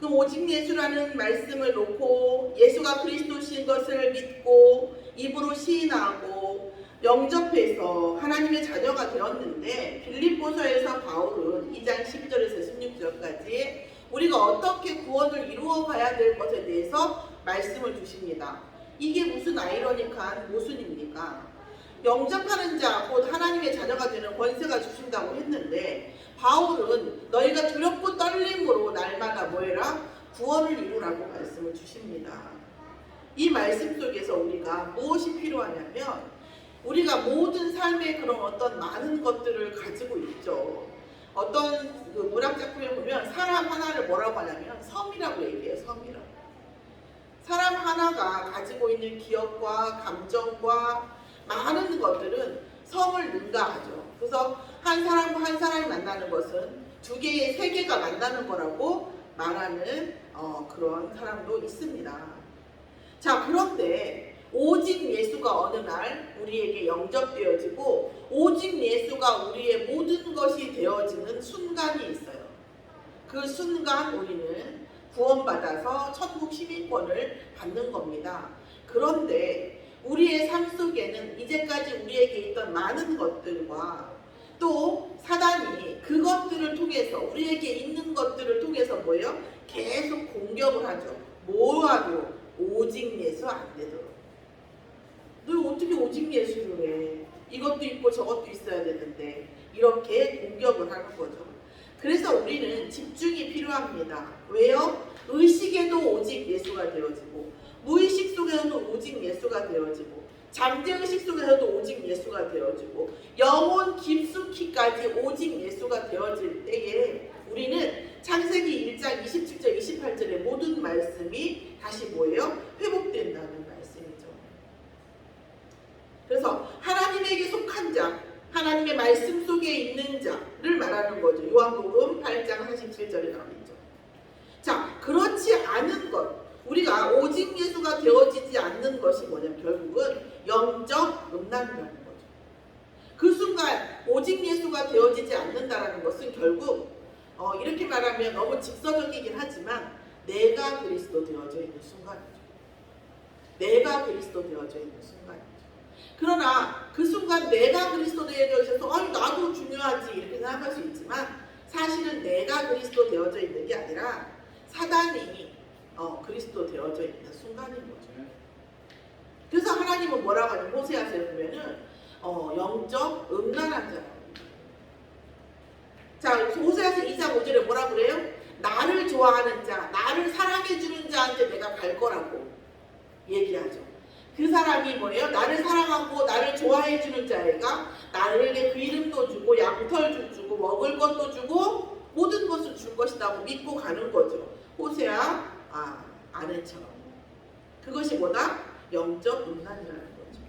또 오직 예수라는 말씀을 놓고 예수가 그리스도신 것을 믿고 입으로 시인하고 영접해서 하나님의 자녀가 되었는데, 빌립보서에서 바울은 2장 12절에서 16절까지 우리가 어떻게 구원을 이루어 가야 될 것에 대해서 말씀을 주십니다. 이게 무슨 아이러니한 모순입니까? 영접하는 자 곧 하나님의 자녀가 되는 권세가 주신다고 했는데, 바울은 너희가 두렵고 떨림으로 날마다 뭐해라? 구원을 이루라고 말씀을 주십니다. 이 말씀 속에서 우리가 무엇이 필요하냐면, 우리가 모든 삶의 그런 어떤 많은 것들을 가지고 있죠. 어떤 그 문학작품에 보면 사람 하나를 뭐라고 하냐면 섬이라고 얘기해요. 섬이라고. 사람 하나가 가지고 있는 기억과 감정과 많은 것들은 성을 능가하죠. 그래서 한 사람과 한 사람이 만나는 것은 두 개의 세계가 만나는 거라고 말하는 그런 사람도 있습니다. 자, 그런데 오직 예수가 어느 날 우리에게 영접되어지고 오직 예수가 우리의 모든 것이 되어지는 순간이 있어요. 그 순간 우리는 구원받아서 천국 시민권을 받는 겁니다. 그런데 우리의 삶 속에는 이제까지 우리에게 있던 많은 것들과 또 사단이 그것들을 통해서, 우리에게 있는 것들을 통해서 뭐예요? 계속 공격을 하죠. 뭐하도 오직 예수 안 되도록. 너 어떻게 오직 예수를 해? 이것도 있고 저것도 있어야 되는데, 이렇게 공격을 하는 거죠. 그래서 우리는 집중이 필요합니다. 왜요? 의식에도 오직 예수가 되어지고, 무의식 속에서도 오직 예수가 되어지고, 잠재의식 속에서도 오직 예수가 되어지고, 영혼 깊숙이까지 오직 예수가 되어질 때에 우리는 창세기 1장 27절 28절의 모든 말씀이 다시 뭐예요? 회복된다는 말씀이죠. 그래서 하나님에게 속한 자, 하나님의 말씀 속에 있는 자를 말하는 거죠. 요한복음 8장 47절에 나오죠. 자, 그렇지 않은 것, 우리가 오직 예수가 되어지지 않는 것이 뭐냐면 결국은 영적 음란이라는 거죠. 그 순간 오직 예수가 되어지지 않는다라는 것은 결국 이렇게 말하면 너무 직설적이긴 하지만 내가 그리스도 되어져 있는 순간이죠. 내가 그리스도 되어져 있는 순간이죠. 그러나 그 순간 내가 그리스도 되어져 있어서 아니 나도 중요하지 이렇게 생각할 수 있지만, 사실은 내가 그리스도 되어져 있는 게 아니라 사단이 그리스도 되어져 있는 순간인 거죠. 그래서 하나님은 뭐라고 하냐면 호세아서에 보면은 영적 음란한 자라고. 자, 호세아서 2장 5절에 뭐라고 그래요? 나를 좋아하는 자, 나를 사랑해주는 자한테 내가 갈 거라고 얘기하죠. 그 사람이 뭐예요? 나를 사랑하고 나를 좋아해주는 자애가 나에게 그 이름도 주고 양털도 주고 먹을 것도 주고 모든 것을 줄 것이라고 믿고 가는 거죠. 호세아 아내처럼. 그것이 뭐다? 영적 음란이라는 거죠.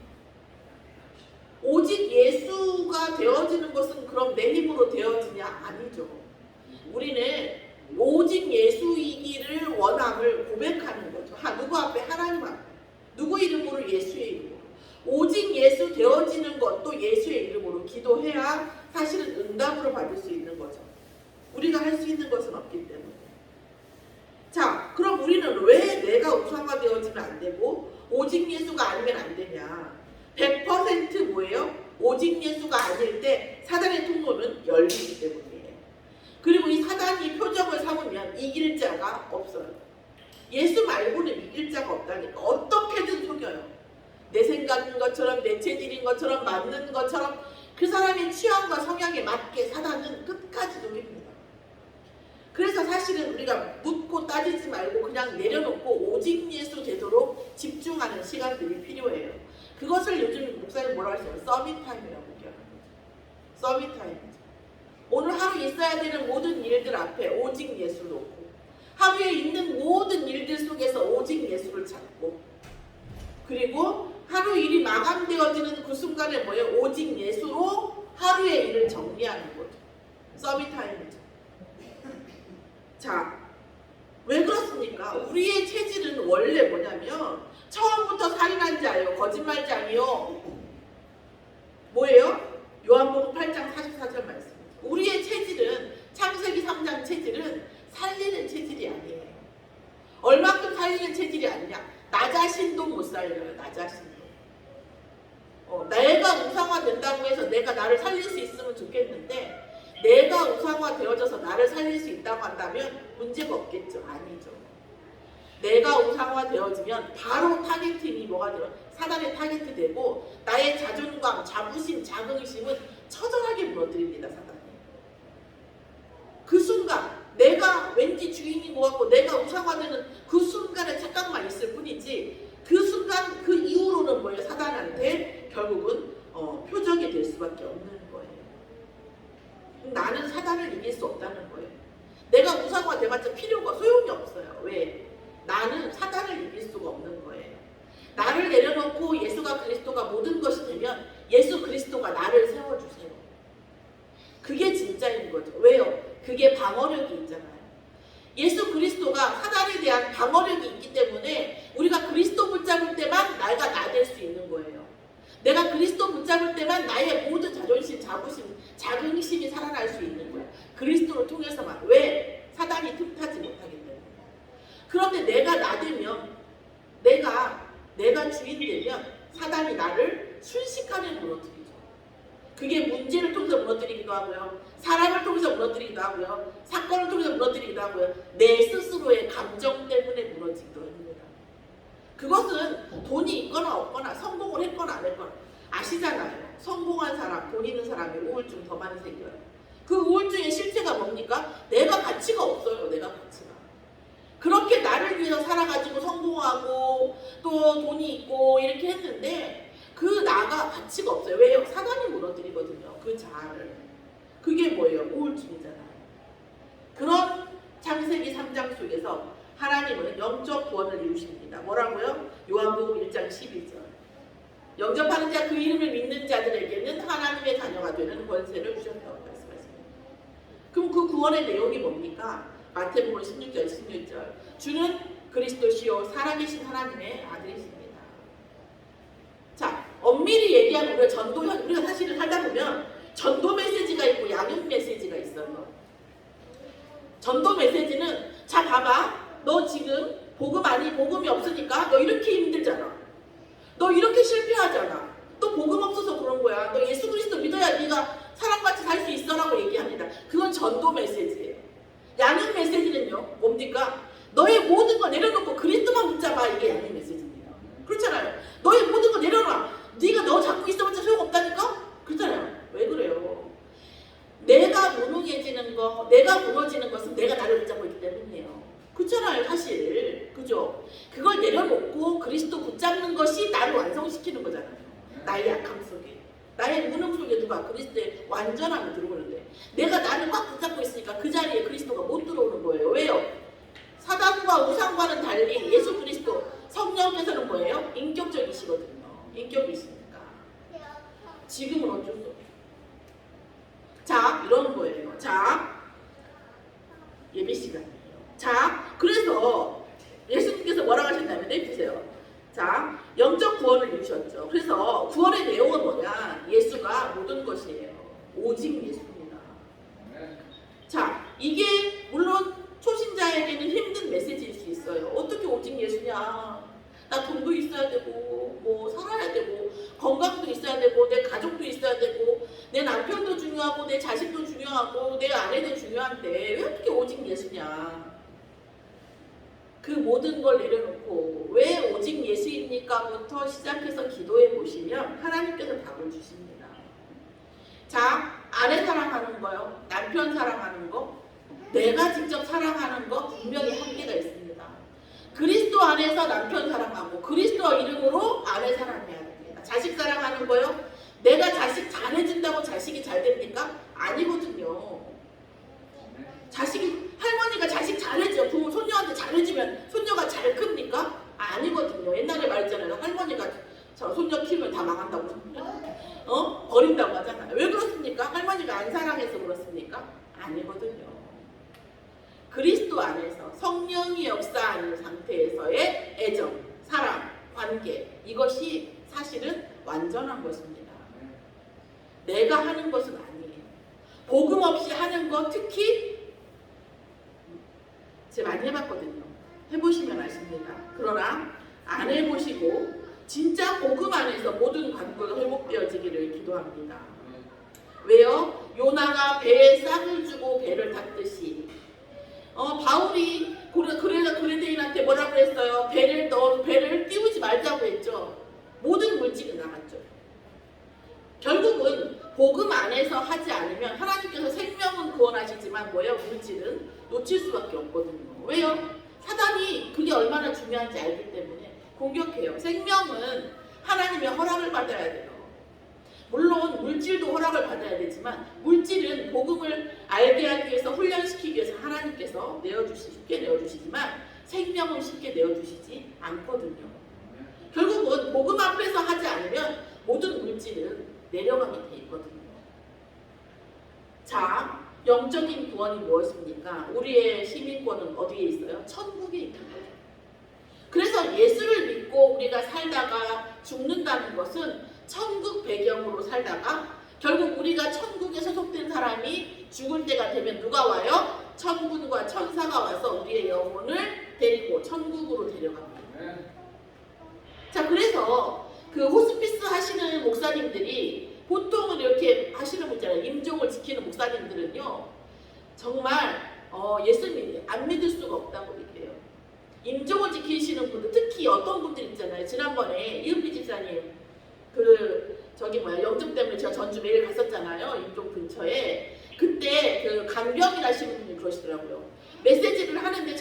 오직 예수가 되어지는 것은 그럼 내 힘으로 되어지냐? 아니죠. 우리는 오직 예수이기를 원함을 고백하는 거죠. 누구 앞에? 하나님 앞에. 누구 이름으로? 예수의 이름으로. 오직 예수 되어지는 것도 예수의 이름으로 기도해야 사실은 응답으로 받을 수 있는 거죠. 우리가 할 수 있는 것은 없기 때문에. 자, 그럼 우리는 왜 내가 우상화 되어지면 안 되고 오직 예수가 아니면 안 되냐? 100% 뭐예요? 오직 예수가 아닐 때 사단의 통로는 열리기 때문이에요. 그리고 이 사단이 표적을 삼으면 이길 자가 없어요. 예수 말고는 이길 자가 없다니까. 어떻게든 속여요. 내 생각인 것처럼, 내 체질인 것처럼, 맞는 것처럼 그 사람의 취향과 성향에 맞게 사단은 끝까지 속입니다. 그래서 사실은 우리가 묻고 따지지 말고 그냥 내려놓고 오직 예수 되도록 집중하는 시간들이 필요해요. 그것을 요즘 목사님 뭐라고 하시냐면 서밋타임이라고 얘기하는 거죠. 서밋타임이죠. 오늘 하루 있어야 되는 모든 일들 앞에 오직 예수를 놓고, 하루에 있는 모든 일들 속에서 오직 예수를 찾고, 그리고 하루 일이 마감되어지는 그 순간에 뭐예요? 오직 예수로 하루의 일을 정리하는 거죠. 서밋타임이죠. 자, 왜 그렇습니까? 우리의 체질은 원래 뭐냐면 처음부터 살인한 자예요. 거짓말장이요. 뭐예요? 요한복음 8장 44절 말씀. 우리의 체질은, 창세기 3장 체질은 살리는 체질이 아니에요. 살릴 수 있으면 좋겠는데 내가 우상화되어져서 나를 살릴 수 있다고 한다면 문제가 없겠죠? 아니죠. 내가 우상화되어지면 바로 타겟팅이 뭐가 되어? 사단의 타겟이 되고 나의 자존감, 자부심, 자긍심은 처절하게 무너뜨립니다. 사단이. 그 순간 내가 왠지 주인인 것 같고 내가 우상화되는 그 순간의 착각만 있을 뿐이지 그 순간 그 이후로는 뭐예요? 사단한테 결국은 표적이 될 수밖에 없는 거예요. 나는 사단을 이길 수 없다는 거예요. 내가 우상화돼봤자 필요가 소용이 없어요. 왜? 나는 사단을 이길 수가 없는 거예요. 나를 내려놓고 예수가 그리스도가 모든 것이 되면 예수 그리스도가 나를 세워주세요. 그게 진짜인 거죠. 왜요? 그게 방어력이 있잖아요. 예수 그리스도가 사단에 대한 방어력이 있기 때문에 우리가 그리스도 붙잡을 때만 나가 나될 수 있는 거예요. 내가 그리스도 붙잡을 때만 나의 모든 자존심, 자부심, 자긍심이 살아날 수 있는 거예요. 그리스도를 통해서만. 왜? 사단이 틈타지 못하기 때문에. 그런데 내가 나되면 내가 주인 되면 사단이 나를 순식간에 무너뜨리죠. 그게 문제를 통해서 무너뜨리기도 하고요. 사람을 통해서 무너뜨리기도 하고요. 사건을 통해서 무너뜨리기도 하고요. 내 스스로의 감정 때문에 무너지기도 합니다. 그것은 돈이 있거나 없거나 성공을 했거나 안 했거나 아시잖아요. 성공한 사람, 돈 있는 사람이 우울증 더 많이 생겨요. 그 우울증의 실체가 뭡니까? 내가 가치가 없어요. 내가 가치가. 그렇게 나를 위해서 살아가지고 성공하고 또 돈이 있고 이렇게 했는데 그 나가 가치가 없어요. 왜요? 사단이 무너뜨리거든요. 그 자아를. 그게 뭐예요? 우울증이잖아요. 그런 창세기 3장 속에서 하나님은 영적 구원을 이루십니다. 뭐라고요? 요한복음 1장 12절. 영접하는 자 그 이름을 믿는 자들에게는 하나님의 자녀가 되는 권세를 주셨다고 말씀하십니다. 그럼 그 구원의 내용이 뭡니까? 마태복음 16절 16절. 주는 그리스도시요 살아계신 하나님의 아들이십니다. 자, 엄밀히 얘기하면 우리가 사실은 살다 보면 전도 메시지가 있고 양육 메시지가 있어요. 전도 메시지는 자 봐봐, 너 지금 복음이 없으니까 너 이렇게 힘들잖아. 너 이렇게 실패하잖아. 또 복음 없어서 그런 거야. 너 예수 그리스도 믿어야 네가 사람같이 살 수 있어라고 얘기합니다. 그건 전도 메시지예요. 양육 메시지는요, 뭡니까? 너의 모든 거 내려놓고 그리스도만 붙잡아. 이게 양육 메시지입니다. 그렇잖아요. 너의 모든 거 내려놔. 네가 너 잡고 있어봤자 소용없다니까? 그렇잖아요. 왜 그래요? 내가 무능해지는 거, 내가 무너지는 것은 내가 나를 붙잡고 있기 때문이에요. 그렇잖아요, 사실. 그죠? 그걸 내려놓고 그리스도 붙잡는 것이 나를 완성시키는 거잖아요. 나의 약함 속에. 나의 무능 속에 누가 그리스도의 완전함이 들어오는데 내가 나를 꽉 붙잡고 있으니까 그 자리에 그리스도가 못 들어오는 거예요. 왜요? 사단과 우상과는 달리 예수 그리스도 성령께서는 뭐예요? 인격적이시거든요. 인격이시니까. 지금은 어쩔 수 없어요. 자, 이런 거예요. 자, 예배 시간이에요. 자, 그래서 예수님께서 뭐라고 하셨냐면 보세요. 자, 영적 구원을 이루셨죠. 그래서 구원의 내용은 뭐냐? 예수가 모든 것이에요. 오직 예수입니다. 자, 이게 물론 초신자에게는 힘든 메시지일 수 있어요. 어떻게 오직 예수냐? 나 돈도 있어야 되고 뭐 살아야 되고 건강도 있어야 되고 내 가족도 있어야 되고 내 남편도 중요하고 내 자식도 중요하고 내 아내도 중요한데 왜 어떻게 오직 예수냐? 그 모든 걸 내려놓고 왜 오직 예수입니까?부터 시작해서 기도해 보시면 하나님께서 답을 주십니다. 자, 아내 사랑하는 거요, 남편 사랑하는 거, 내가 직접 사랑하는 거 분명히 한계가 있습니다. 그리스도 안에서 남편 사랑하고 그리스도 이름으로 아내 사랑해야 됩니다. 자식 사랑하는 거요, 내가 자식 잘해준다고 자식이 잘 됩니까? 아니거든요. 자식이, 할머니가 자식 잘해줘, 부모 손녀한테 잘해주면 손녀가 잘 큽니까? 아니거든요. 옛날에 말했잖아요. 할머니가 저 손녀 키우면 다 망한다고, 버린다고 하잖아요. 왜 그렇습니까? 할머니가 안 사랑해서 그렇습니까? 아니거든요. 그리스도 안에서 성령이 역사하는 상태에서의 애정, 사랑, 관계, 이것이 사실은 완전한 것입니다. 내가 하는 것은 아니에요. 복음 없이 하는 것, 특히 제가 많이 해봤거든요. 해보시면 아십니다. 그러나 안 해보시고 진짜 복음 안에서 모든 관계가 회복되어지기를 기도합니다. 왜요? 요나가 배에 싹을 주고 배를 탔듯이 바울이 그레데인한테 뭐라고 했어요? 배를 띄우지 말자고 했죠. 모든 물질이 나갔죠. 결국은 복음 안에서 하지 않으면 하나님께서 생명은 구원하시지만 물질은 놓칠 수밖에 없거든요. 왜요? 사단이 그게 얼마나 중요한지 알기 때문에 공격해요. 생명은 하나님의 허락을 받아야 돼요. 물론 물질도 허락을 받아야 되지만 물질은 복음을 알게 하기 위해서 훈련시키기 위해서 하나님께서 쉽게 내어주시지만 생명은 쉽게 내어주시지 않거든요. 결국은 복음 앞에서 하지 않으면 모든 물질은 내려가게 돼 있거든요. 자, 영적인 구원이 무엇입니까? 우리의 시민권은 어디에 있어요? 천국에 있는 거죠. 그래서 예수를 믿고 우리가 살다가 죽는다는 것은 천국 배경으로 살다가 결국 우리가 천국에 소속된 사람이 죽을 때가 되면 누가 와요? 천군과 천사가 와서 우리의 영혼을 데리고 천국으로 데려갑니다. 자, 그래서 그 호스피스 하시는 목사님들이 보통은 이렇게 하시는 분 있잖아요. 임종을 지키는 목사님들은요, 정말 예수님 안 믿을 수가 없다고 얘기해요. 임종을 지키시는 분들, 특히 어떤 분들 있잖아요. 지난번에 이은비 집사님 영접 때문에 제가 전주 매일 갔었잖아요. 이쪽 근처에. 그때 그 간병이라시는 분이 그러시더라고요. 메시지를 하는데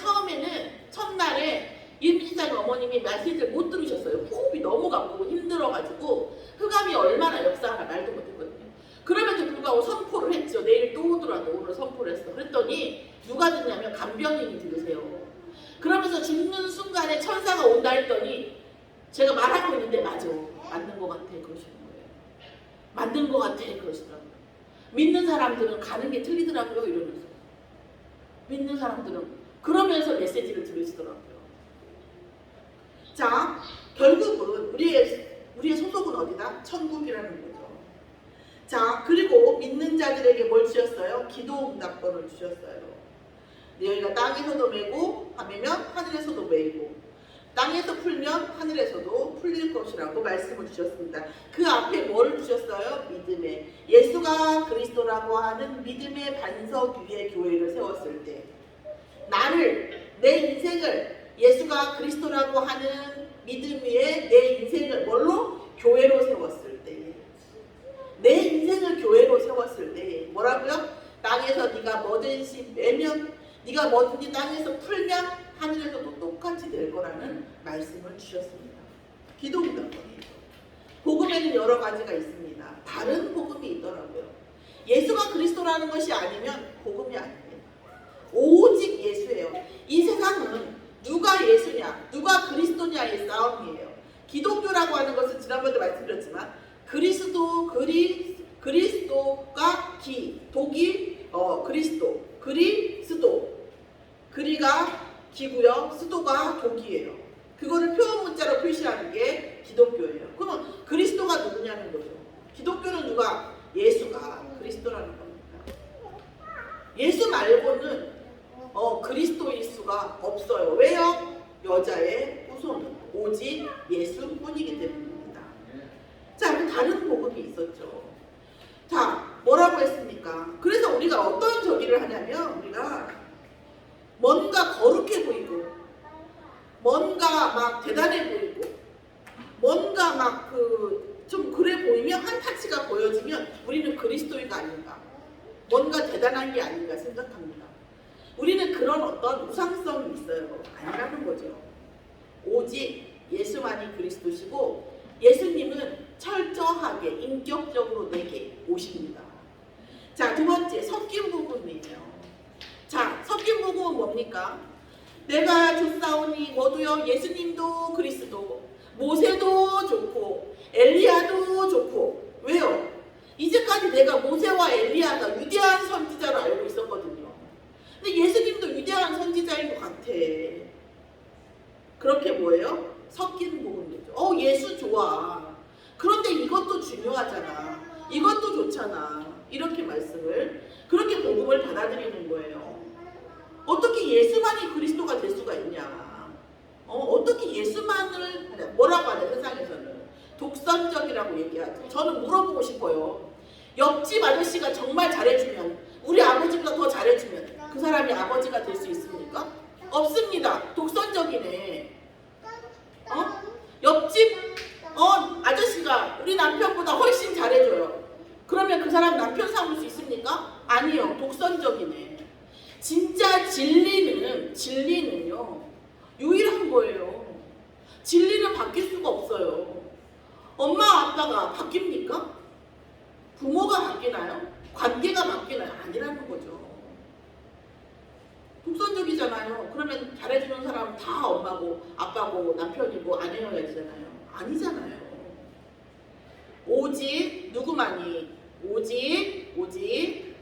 첫날에 이은비 집사님 어머님이 메시지를 못 들으셨어요. 호흡이 너무 가쁘고 힘들어가지고 흑암이 얼마나 역사하나 말도 못했거든요. 그럼에도 불구하고 선포를 했죠. 내일 또 오더라도 오늘 선포를 했어. 그랬더니 누가 듣냐면 간병인이 들으세요. 그러면서 죽는 순간에 천사가 온다 했더니 제가 말하고 있는데 맞아, 맞는 것 같아 그러시는 거예요. 맞는 것 같아 그러시더라고요. 믿는 사람들은 가는 게 틀리더라고요 이러면서. 믿는 사람들은 그러면서 메시지를 들으시더라고요. 자, 결국은 우리의 소속은 어디다? 천국이라는 거죠. 자, 그리고 믿는 자들에게 뭘 주셨어요? 기도 응답권을 주셨어요. 너희가 땅에서도 메고 하면 하늘에서도 메이고 땅에서 풀면 하늘에서도 풀릴 것이라고 말씀을 주셨습니다. 그 앞에 뭐를 주셨어요? 믿음의, 예수가 그리스도라고 하는 믿음의 반석 위에 교회를 세웠을 때 내 인생을 예수가 그리스도라고 하는 믿음 위에 내 인생을 뭘로? 교회로 세웠을 때, 내 인생을 교회로 세웠을 때 뭐라고요? 땅에서 네가 뭐든지 매면, 네가 뭐든지 땅에서 풀면 하늘에서도 똑같이 될 거라는 말씀을 주셨습니다. 기도 응답권이에요. 복음에는 여러 가지가 있습니다. 다른 복음이 있더라고요. 예수가 그리스도라는 것이 아니면 복음이 아닙니다. 오직 예수예요. 이 세상은 누가 예수냐, 누가 그리스도냐의 싸움이에요. 기독교라고 하는 것은 지난번에도 말씀드렸지만 그리스도가 그리스도, 그리가 기고요, 스도가 독이에요. 그거를 표현 문자로 표시하는 게 기독교예요. 그러면 그리스도가 누구냐는 거죠. 기독교는 누가? 예수가 그리스도라는 겁니다. 예수 말고는 그리스도일 수가 없어요. 왜요? 여자의 후손은 오직 예수뿐이기 때문입니다. 자, 다른 복음이 있었죠. 자, 뭐라고 했습니까? 그래서 우리가 어떤 저기를 하냐면 우리가 뭔가 거룩해 보이고 뭔가 막 대단해 보이고 뭔가 막 좀 그래 보이면 한 타치가 보여지면 우리는 그리스도인가 아닌가, 뭔가 대단한 게 아닌가 생각합니다. 우리는 그런 어떤 우상성이 있어요. 아니라는 거죠. 오직 예수만이 그리스도시고 예수님은 철저하게 인격적으로 내게 오십니다. 자, 두 번째 섞인 복음이에요. 자, 섞인 복음은 뭡니까? 내가 줬사오니 모두여 예수님도 그리스도, 모세도 좋고 엘리야도 좋고. 왜요? 이제까지 내가 모세와 엘리야가 위대한 선지자로 알고 있었거든요. 근데 예수님도 위대한 선지자인 것 같아. 그렇게 뭐예요? 섞이는 복음이죠. 예수 좋아. 그런데 이것도 중요하잖아. 이것도 좋잖아. 이렇게 말씀을, 그렇게 복음을 받아들이는 거예요. 어떻게 예수만이 그리스도가 될 수가 있냐? 어떻게 예수만을 뭐라고 하냐? 세상에서는 독선적이라고 얘기하죠. 저는 물어보고 싶어요. 옆집 아저씨가 정말 잘해주면, 우리 아버지보다 더 잘해주면 그 사람이 아버지가 될 수 있습니까? 없습니다. 독선적이네. 옆집 아저씨가 우리 남편보다 훨씬 잘해줘요. 그러면 그 사람 남편 삼을 수 있습니까? 아니요. 독선적이네. 진짜 진리는요 유일한 거예요. 진리는 바뀔 수가 없어요. 엄마 아빠가 바뀝니까? 부모가 바뀌나요? 관계가 바뀌나요? 아니라는 거죠. 독선적이잖아요. 그러면 잘해주는 사람은 다 엄마고 아빠고 남편이고 아내여야 되잖아요. 아니잖아요. 오직 누구만이? 오직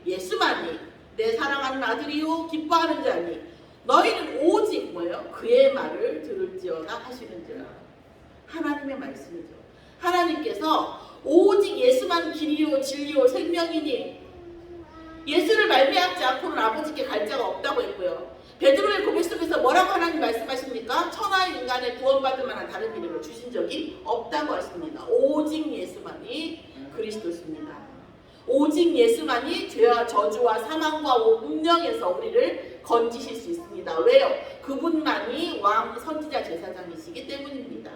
예수만이 내 사랑하는 아들이요 기뻐하는 자니 너희는 오직 뭐예요? 그의 말을 들을지어다 하시는지라. 하나님의 말씀이죠. 하나님께서 오직 예수만 길이요 진리요 생명이니 예수를 말미암지 않고는 아버지께 갈 자가 없다고 했고요. 베드로의 고백 속에서 뭐라고 하나님 말씀하십니까? 천하의 인간의 구원받을 만한 다른 이름을 주신 적이 없다고 하십니다. 오직 예수만이 그리스도십니다. 오직 예수만이 죄와 저주와 사망과 운명에서 우리를 건지실 수 있습니다. 왜요? 그분만이 왕 선지자 제사장이시기 때문입니다.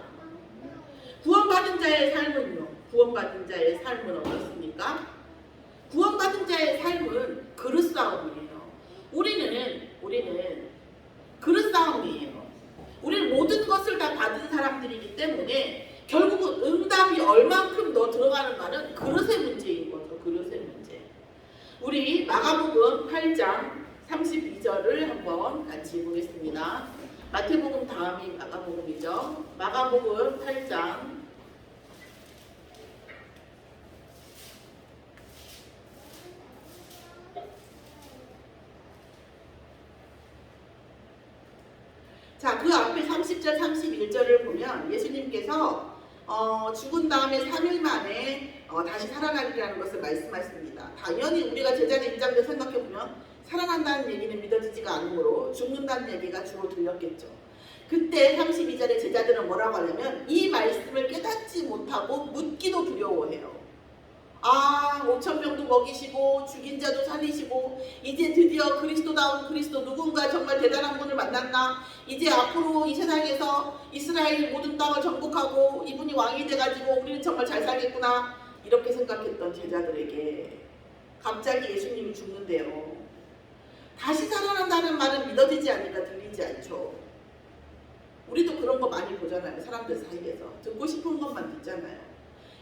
구원받은 자의 삶은요? 구원받은 자의 삶은 어떻습니까? 구원받은 자의 삶은 그릇 싸움이에요. 우리는 그릇 싸움이에요. 우리는 모든 것을 다 받은 사람들이기 때문에 결국은 응답이 얼만큼 더 들어가는가는 그릇의 문제인 거죠. 그릇의 문제. 우리 마가복음 8장 32절을 한번 같이 보겠습니다. 마태복음 다음이 마가복음이죠. 마가복음 8장 자, 그 앞에 30절, 31절을 보면 예수님께서 죽은 다음에 3일 만에 다시 살아나리라는 것을 말씀하십니다. 당연히 우리가 제자들 입장에서 생각해보면 살아난다는 얘기는 믿어지지가 않으므로 죽는다는 얘기가 주로 들렸겠죠. 그때 32절에 제자들은 뭐라고 하냐면 이 말씀을 깨닫지 못하고 묻기도 두려워해요. 5,000명도 먹이시고 죽인 자도 살리시고 이제 드디어 그리스도다운 그리스도 누군가 정말 대단한 분을 만났나, 이제 앞으로 이 세상에서 이스라엘 모든 땅을 정복하고 이분이 왕이 돼가지고 우리는 정말 잘 살겠구나 이렇게 생각했던 제자들에게 갑자기 예수님이 죽는데요. 다시 살아난다는 말은 믿어지지 않으니까 들리지 않죠. 우리도 그런 거 많이 보잖아요. 사람들 사이에서 듣고 싶은 것만 듣잖아요.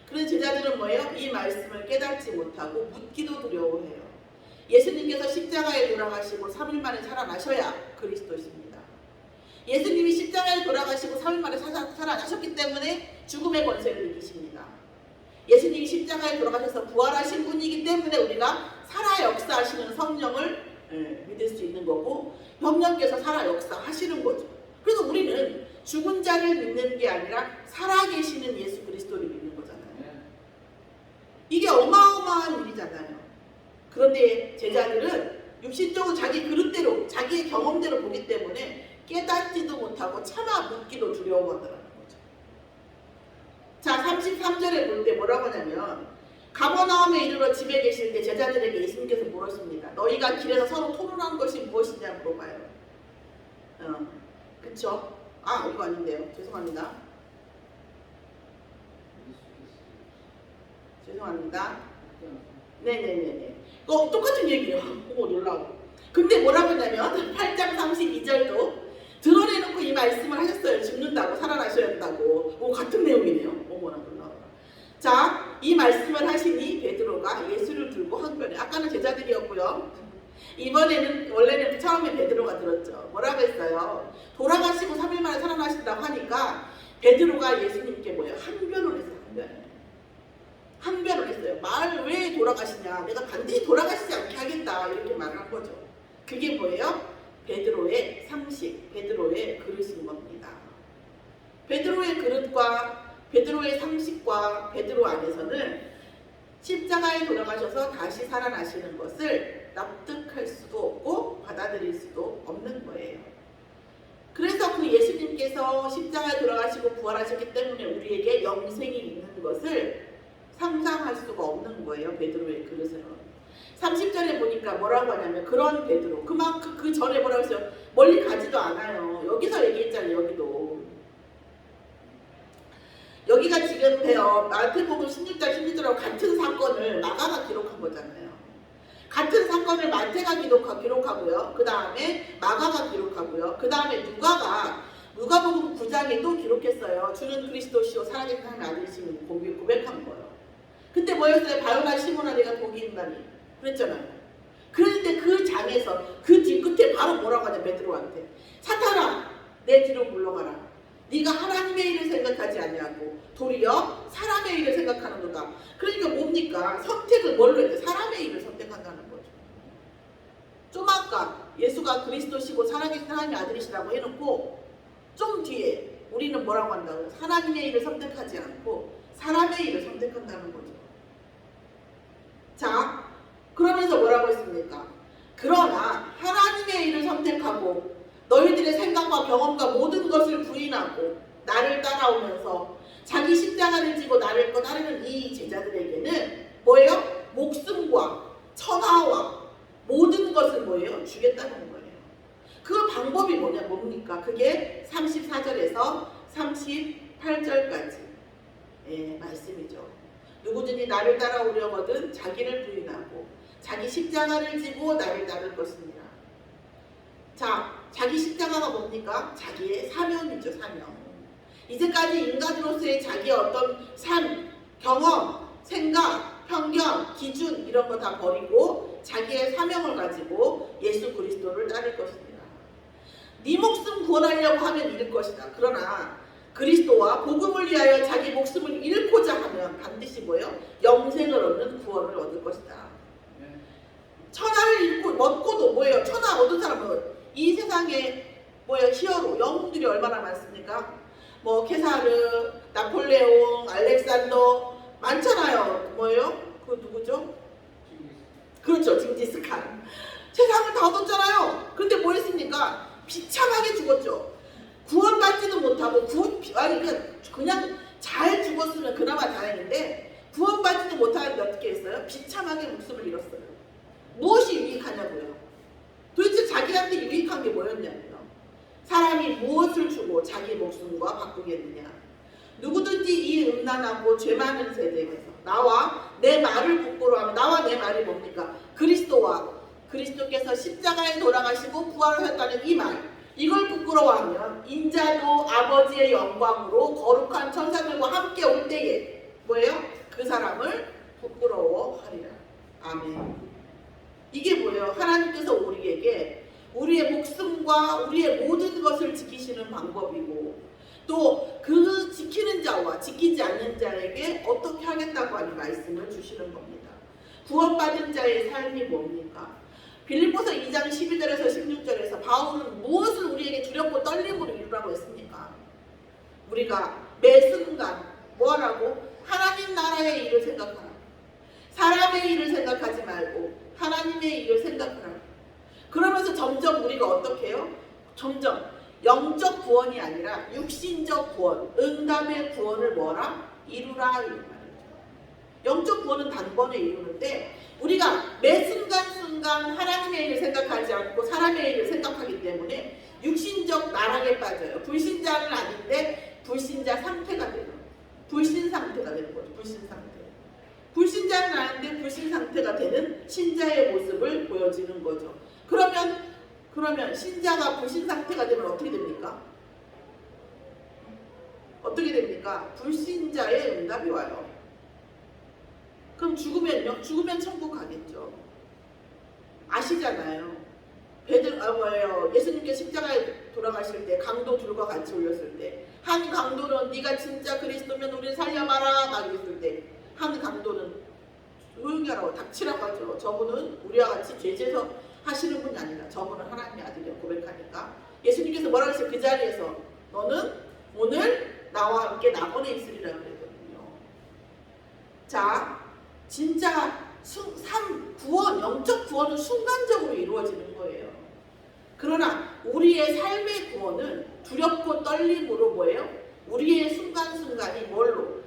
그래서 제자들은 뭐예요? 이 말씀을 깨닫지 못하고 묻기도 두려워해요. 예수님께서 십자가에 돌아가시고 3일 만에 살아나셔야 그리스도십니다. 예수님이 십자가에 돌아가시고 3일 만에 살아나셨기 때문에 죽음의 권세를 이기십니다. 예수님이 십자가에 돌아가셔서 부활하신 분이기 때문에 우리가 살아 역사하시는 성령을 믿을 수 있는 거고 성령께서 살아 역사하시는 거죠. 그래서 우리는 죽은 자를 믿는 게 아니라 살아계시는 예수 그리스도를 믿는 거잖아요. 이게 어마어마한 일이잖아요. 그런데 제자들은 육신적으로 자기 그릇대로 자기의 경험대로 보기 때문에 깨닫지도 못하고 차마 묻기도 두려워하더라는 거죠. 자, 33절에 볼 때 뭐라고 하냐면 가버나움에 이르러 집에 계실 때 제자들에게 예수님께서 물으십니다. 너희가 길에서 서로 토론한 것이 무엇이냐 물어봐요. 그쵸? 이거 아닌데요. 죄송합니다. 네네네네. 똑같은 얘기예요. 놀라워. 근데 뭐라고 했냐면 8장 32절도 드러내놓고 이 말씀을 하셨어요. 죽는다고 살아나셔야 한다고. 같은 내용이네요. 어머나 놀라워라. 자, 이 말씀을 하시니 베드로가 예수를 들고 항변해. 아까는 제자들이었고요. 이번에는 원래는 처음에 베드로가 들었죠. 뭐라고 했어요? 돌아가시고 3일 만에 살아나신다고 하니까 베드로가 예수님께 뭐예요? 항변을 했어요. 항변을 했어요. 말 왜 돌아가시냐? 내가 반드시 돌아가시지 않게 하겠다. 이렇게 말을 한 거죠. 그게 뭐예요? 베드로의 상식, 베드로의 그릇인 겁니다. 베드로의 그릇과 베드로의 상식과 베드로 안에서는 십자가에 돌아가셔서 다시 살아나시는 것을 납득할 수도 없고 받아들일 수도 없는 거예요. 그래서 그 예수님께서 십자가에 돌아가시고 부활하셨기 때문에 우리에게 영생이 있는 것을 상상할 수가 없는 거예요. 베드로의 그릇은. 30절에 보니까 뭐라고 하냐면 그런 베드로. 그만큼 그 전에 뭐라고 했어요? 멀리 가지도 않아요. 여기서 얘기했잖아요. 여기도. 여기가 지금 마태복음 16장 16절하고 같은 사건을 마가가 기록한 거잖아요. 같은 사건을 마태가 기록하고요. 그 다음에 마가가 기록하고요. 그 다음에 누가복음 9장에 또 기록했어요. 주는 그리스도시요 살아계신 하나님의 아들이심을 고백한 거예요. 그때 뭐였어요? 바요나 시몬아 내가 독이 있나니 그랬잖아요. 그런데 그 장에서 그 뒤끝에 바로 뭐라고 하냐 베드로한테 사탄아 내 뒤로 물러가라. 네가 하나님의 일을 생각하지 아니하고 도리어 사람의 일을 생각하는도다. 그러니까 뭡니까? 선택을 뭘로 했대? 사람의 일을 선택한다는 거죠. 좀 아까 예수가 그리스도시고 살아계신 하나님의 아들이시라고 해놓고 좀 뒤에 우리는 뭐라고 한다고요? 하나님의 일을 선택하지 않고 사람의 일을 선택한다는 거죠. 자, 그러면서 뭐라고 했습니까? 그러나 하나님의 일을 선택하고 너희들의 생각과 경험과 모든 것을 부인하고 나를 따라오면서 자기 십자가를 지고 나를 따르는 이 제자들에게는 뭐예요? 목숨과 천하와 모든 것을 뭐예요? 주겠다는 거예요. 그 방법이 뭡니까? 그게 34절에서 38절까지 말씀이죠. 누구든지 나를 따라오려거든 자기를 부인하고 자기 십자가를 지고 나를 따를 것입니다. 자, 자기 십자가가 뭡니까? 자기의 사명이죠, 사명. 이제까지 인간으로서의 자기의 어떤 삶, 경험, 생각, 편견, 기준 이런 거 다 버리고 자기의 사명을 가지고 예수 그리스도를 따를 것입니다. 네 목숨 구원하려고 하면 잃을 것이다. 그러나 그리스도와 복음을 위하여 자기 목숨을 잃고자 하면 반드시 뭐예요? 영생을 얻는 구원을 얻을 것이다. 천하를 잃고 얻고도 뭐예요? 천하 얻은 사람은 이 세상에 뭐예요? 히어로 영웅들이 얼마나 많습니까? 뭐 케사르, 나폴레옹, 알렉산더 많잖아요. 뭐예요? 그 누구죠? 그렇죠. 징기스칸. 세상을 다 얻었잖아요. 근데 뭐 했습니까? 비참하게 죽었죠. 구원받지도 못하고 그냥 잘 죽었으면 그나마 다행인데 구원받지도 못하는데 어떻게 했어요? 비참하게 목숨을 잃었어요. 무엇이 유익하냐고요? 도대체 자기한테 유익한 게 뭐였냐고요? 사람이 무엇을 주고 자기 목숨과 바꾸겠느냐? 누구든지 이 음란하고 죄 많은 세대에서 나와 내 말을 부끄러워하면 나와 내 말이 뭡니까? 그리스도와 그리스도께서 십자가에 돌아가시고 부활하셨다는 이 말, 이걸 부끄러워하면 인자도 아버지의 영광으로 거룩한 천사들과 함께 올 때에 뭐예요? 그 사람을 부끄러워하리라. 아멘. 이게 뭐예요? 하나님께서 우리에게 우리의 목숨과 우리의 모든 것을 지키시는 방법이고 또 그 지키는 자와 지키지 않는 자에게 어떻게 하겠다고 하는 말씀을 주시는 겁니다. 구원받은 자의 삶이 뭡니까? 빌립보서 2장 12절에서 16절에서 바울은 무엇을 우리에게 두렵고 떨림으로 이루라고 했습니까? 우리가 매 순간 뭐하라고? 하나님 나라의 일을 생각하라. 사람의 일을 생각하지 말고 하나님의 일을 생각하라. 그러면서 점점 우리가 어떻게 해요? 점점 영적 구원이 아니라 육신적 구원, 응답의 구원을 뭐라? 이루라 이 말이죠. 영적 구원은 단번에 이루는데 우리가 매 순간순간 하나님의 일을 생각하지 않고 사람의 일을 생각하기 때문에 육신적 나락에 빠져요. 불신자는 아닌데 불신자 상태가 되는 불신 상태가 되는 거죠. 불신 상태. 불신자는 아닌데 불신 상태가 되는 신자의 모습을 보여지는 거죠. 그러면 신자가 불신 상태가 되면 어떻게 됩니까? 어떻게 됩니까? 불신자의 응답이 와요. 그럼 죽으면요? 죽으면 천국 가겠죠. 아시잖아요. 예수님께 십자가에 돌아가실 때 강도 둘과 같이 올렸을 때 한 강도는 네가 진짜 그리스도면 우리를 살려봐라 막 이랬을 때 한 강도는 조용히 하라고 닥치라고 하죠. 저분은 우리와 같이 죄제서 하시는 분이 아니라 저분은 하나님의 아들이라고 고백하니까 예수님께서 뭐라고 했어요? 그 자리에서 너는 오늘 나와 함께 낙원에 있으리라 그랬거든요. 자, 진짜 구원, 영적 구원은 순간적으로 이루어지는 거예요. 그러나 우리의 삶의 구원은 두렵고 떨림으로 뭐예요? 우리의 순간순간이 뭘로?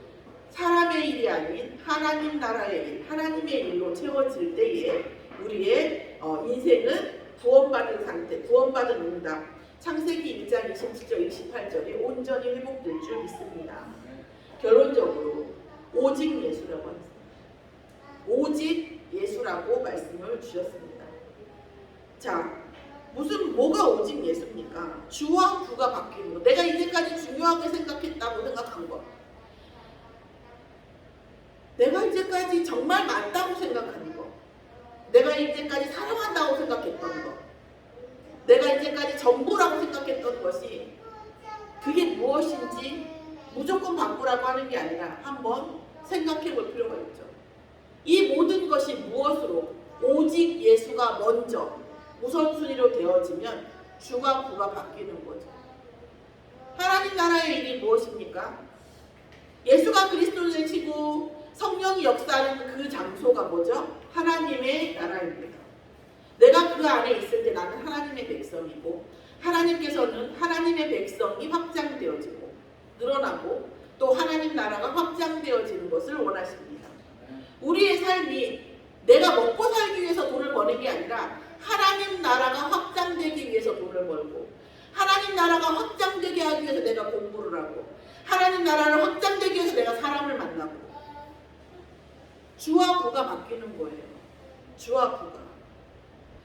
사람의 일이 아닌 하나님 나라의 일, 하나님의 일로 채워질 때에 우리의 인생은 구원받은 상태, 구원받은 응답, 창세기 2장 27절 28절이 온전히 회복될 줄 믿습니다. 결론적으로 오직 예수라고 하겠습니다. 오직 예수라고 말씀을 주셨습니다. 자, 뭐가 오직 예수입니까? 주와 부가 바뀌는 거. 내가 이제까지 중요하게 생각했다고 생각한 거. 내가 이제까지 정말 맞다고 생각하는 거. 내가 이제까지 사랑한다고 생각했던 거. 내가 이제까지 전부라고 생각했던 것이 그게 무엇인지 무조건 바꾸라고 하는 게 아니라 한번 생각해 볼 필요가 있죠. 이 모든 것이 무엇으로? 오직 예수가 먼저 우선순위로 되어지면 주가 부가 바뀌는 거죠. 하나님 나라의 일이 무엇입니까? 예수가 그리스도를 치고 성령이 역사하는 그 장소가 뭐죠? 하나님의 나라입니다. 내가 그 안에 있을 때 나는 하나님의 백성이고 하나님께서는 하나님의 백성이 확장되어지고 늘어나고 또 하나님 나라가 확장되어지는 것을 원하십니다. 우리의 삶이 내가 먹고 살기 위해서 돈을 버는 게 아니라 하나님 나라가 확장되기 위해서 돈을 벌고 하나님 나라가 확장되게 하기 위해서 내가 공부를 하고 하나님 나라를 확장되기 위해서 내가 사람을 만나고 주와 부가 바뀌는 거예요. 주와 부가.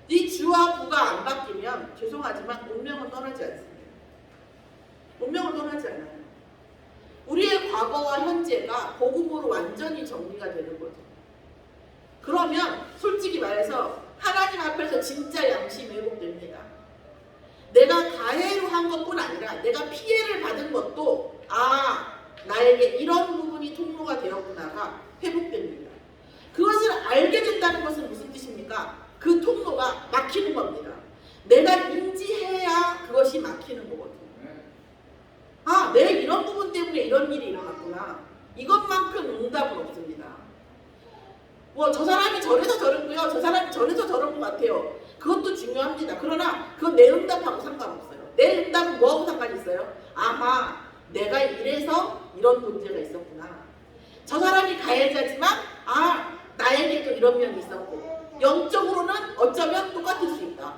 이 주와 부가 안 바뀌면 죄송하지만 운명은 떠나지 않습니다. 운명은 떠나지 않아요. 우리의 과거와 현재가 복음으로 완전히 정리가 되는 거죠. 그러면 솔직히 말해서 하나님 앞에서 진짜 양심이 회복됩니다. 내가 가해로 한 것뿐 아니라 내가 피해를 받은 것도 나에게 이런 부분이 통로가 되었구나가 회복됩니다. 그것을 알게 된다는 것은 무슨 뜻입니까? 그 통로가 막히는 겁니다. 내가 인지해야 그것이 막히는 거거든요. 내 이런 부분 때문에 이런 일이 일어났구나. 이것만큼 응답은 없습니다. 저 사람이 저래서 저랬고요. 저 사람이 저래서 저런 것 같아요. 그것도 중요합니다. 그러나 그건 내 응답하고 상관없어요. 내 응답은 뭐하고 상관이 있어요? 내가 이래서 이런 문제가 있었구나. 저 사람이 가해자지만 나에게도 이런 면이 있었고 영적으로는 어쩌면 똑같을 수 있다.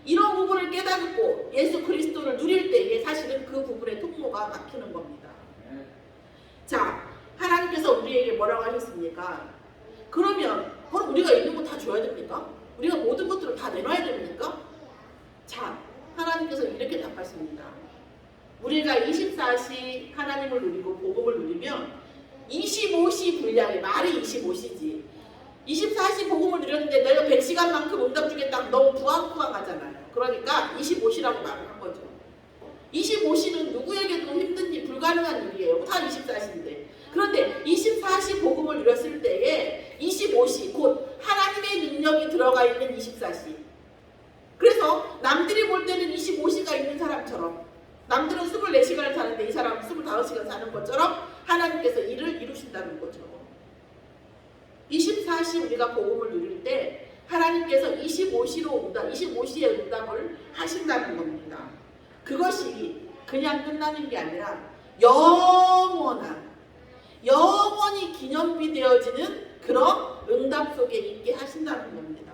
이런 부분을 깨닫고 예수 그리스도를 누릴 때에 사실은 그 부분의 통로가 막히는 겁니다. 자, 하나님께서 우리에게 뭐라고 하셨습니까? 그러면 우리가 있는 거 다 줘야 됩니까? 우리가 모든 것들을 다 내놔야 됩니까? 자, 하나님께서 이렇게 답하십니다. 우리가 24시 하나님을 누리고 복음을 누리면 25시 분량이 말이 25시지 24시 복음을 누렸는데 내가 100시간만큼 응답 주겠다면 너무 부황부황하잖아요. 그러니까 25시라고 말을 한 거죠. 25시는 누구에게도 힘든 일, 불가능한 일이에요. 다 24시인데. 그런데 24시 복음을 누렸을 때에 25시, 곧 하나님의 능력이 들어가 있는 24시. 그래서 남들이 볼 때는 25시가 있는 사람처럼 남들은 24시간을 사는데 이 사람은 25시간 사는 것처럼 하나님께서 일을 이루신다는 거죠. 24시 우리가 복음을 누릴 때 하나님께서 25시의 응답을 하신다는 겁니다. 그것이 그냥 끝나는 게 아니라 영원히 기념비 되어지는 그런 응답 속에 있게 하신다는 겁니다.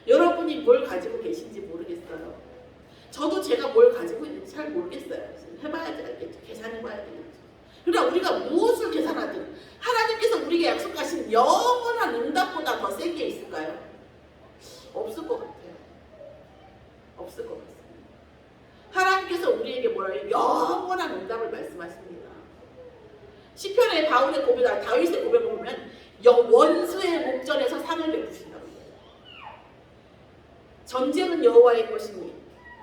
여러분이 뭘 가지고 계신지 모르겠어요. 저도 제가 뭘 가지고 있는지 잘 모르겠어요. 해봐야지 알겠죠. 계산해봐야 되겠죠. 그러나 우리가 무엇을 계산하든 하나님께서 우리에게 약속하신 영원한 응답보다 더 센 게 있을까요? 없을 것 같아요. 없을 것 같습니다. 하나님께서 우리에게 뭐라요? 영원한 응답을 말씀하십니다. 시편의 바울의 고백, 다윗의 고백을 보면 원수의 목전에서 상을 베푸신다고 해요. 전쟁은 여호와의 것이니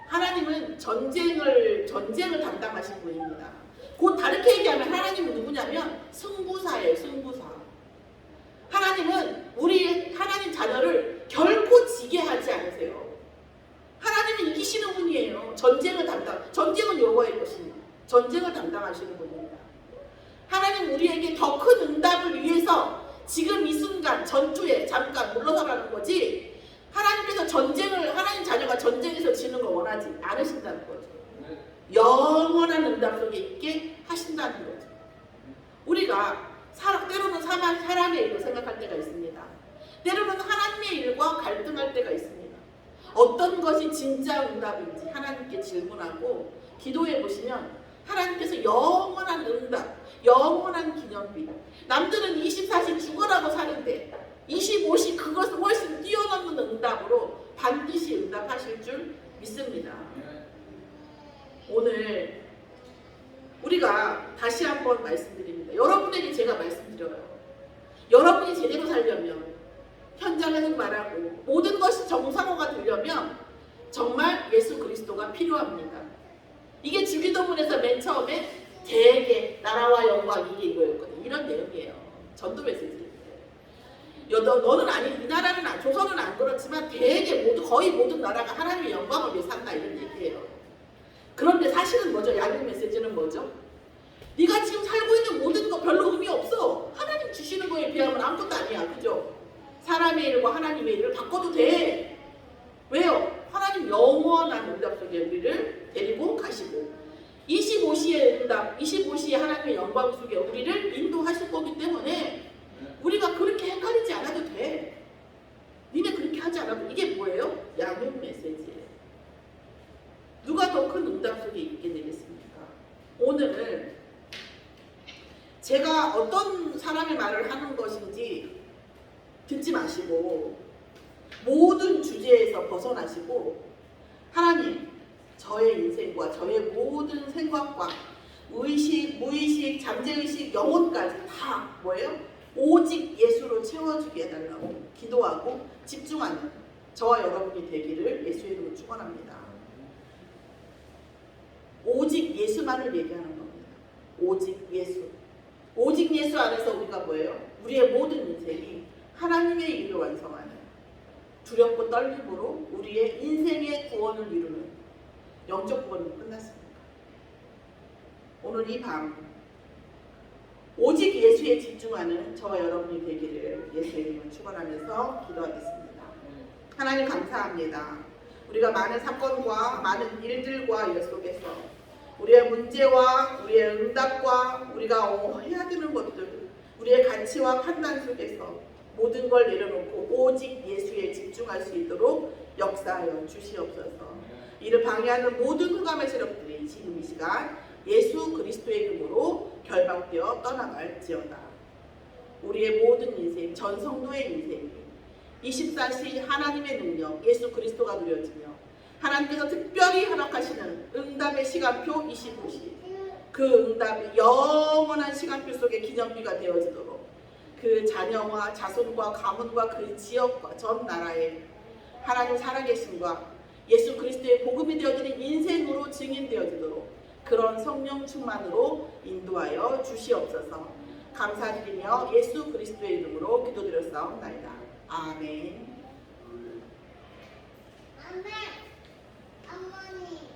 하나님은 전쟁을 담당하신 분입니다. 곧 다르게 얘기하면 하나님은 누구냐면 승부사예요. 승부사. 하나님은 하나님 자녀를 결코 지게 하지 않으세요. 하나님은 이기시는 분이에요. 전쟁은 여호와의 것입니다. 전쟁을 담당하시는 분입니다. 하나님 우리에게 더 큰 응답을 위해서 지금 이 순간 전투에 잠깐 물러서라는 거지 하나님께서 하나님 자녀가 전쟁에서 지는 걸 원하지 않으신다는 거죠. 영원한 응답 속에 있게 하신다는 거죠. 우리 우리가 때로는 사람의 일로 생각할 때가 있습니다. 때로는 하나님의 일과 갈등할 때가 있습니다. 어떤 것이 진짜 응답인지 하나님께 질문하고 기도해 보시면 하나님께서 영원한 응답, 영원한 기념비, 남들은 24시 죽어라고 사는데 25시 그것을 훨씬 뛰어넘는 응답으로 반드시 응답하실 줄 믿습니다. 오늘 우리가 다시 한번 말씀드립니다. 여러분에게 제가 말씀드려요. 여러분이 제대로 살려면, 현장에서 말하고 모든 것이 정상화가 되려면 정말 예수 그리스도가 필요합니다. 이게 주기도문에서 맨 처음에 대개 나라와 영광 이게 이거였거든요. 이런 내용이에요. 전도 메시지. 너는 아니, 이 나라는 조선은 안 그렇지만 대개 거의 모든 나라가 하나님의 영광을 위해 산다 이런 얘기예요. 그런데 사실은 뭐죠? 양육 메시지는 뭐죠? 네가 지금 살고 있는 모든 거 별로 의미 없어. 하나님 주시는 거에 비하면 아무것도 아니야. 그죠? 사람의 일과 하나님의 일을 바꿔도 돼. 왜요? 하나님 영원한 응답 속에 우리를 데리고 가시고 25시의 응답, 25시의 하나님의 영광 속에 우리를 인도하실 거기 때문에 우리가 그렇게 헷갈리지 않아도 돼. 니네 그렇게 하지 않아도. 이게 뭐예요? 양육 메시지예요. 누가 더 큰 응답 속에 있게 되겠습니까? 오늘 제가 어떤 사람의 말을 하는 것인지 듣지 마시고 모든 주제에서 벗어나시고 하나님, 저의 인생과 저의 모든 생각과 의식, 무의식, 잠재의식, 영혼까지 다 뭐예요? 오직 예수로 채워주게 해달라고 기도하고 집중하는 저와 여러분이 되기를 예수의 이름으로 축원합니다. 오직 예수만을 얘기하는 겁니다. 오직 예수. 오직 예수 안에서 우리가 뭐예요? 우리의 모든 인생이 하나님의 일을 완성하는 두렵고 떨림으로 우리의 인생의 구원을 이루는 영적 구원은 끝났습니다. 오늘 이 밤 오직 예수에 집중하는 저와 여러분이 되기를 예수의 이름으로 축원하면서 기도하겠습니다. 하나님 감사합니다. 우리가 많은 사건과 많은 일들과 일 속에서 우리의 문제와 우리의 응답과 우리가 해야 되는 것들, 우리의 가치와 판단 속에서 모든 걸 내려놓고 오직 예수에 집중할 수 있도록 역사하여 주시옵소서. 이를 방해하는 모든 흑암의 세력들이 지금 이 시간 예수 그리스도의 이름으로 결박되어 떠나갈지어다. 우리의 모든 인생, 전 성도의 인생이 24시 하나님의 능력, 예수 그리스도가 누려지며 하나님께서 특별히 허락하시는 응답의 시간표 25시, 그 응답이 영원한 시간표 속에 기념비가 되어지도록 그 자녀와 자손과 가문과 그 지역과 전 나라에 하나님 살아계심과 예수 그리스도의 복음이 되어지는 인생으로 증인되어지도록 그런 성령 충만으로 인도하여 주시옵소서. 감사드리며 예수 그리스도의 이름으로 기도드렸사옵나이다. 아멘. 어머니.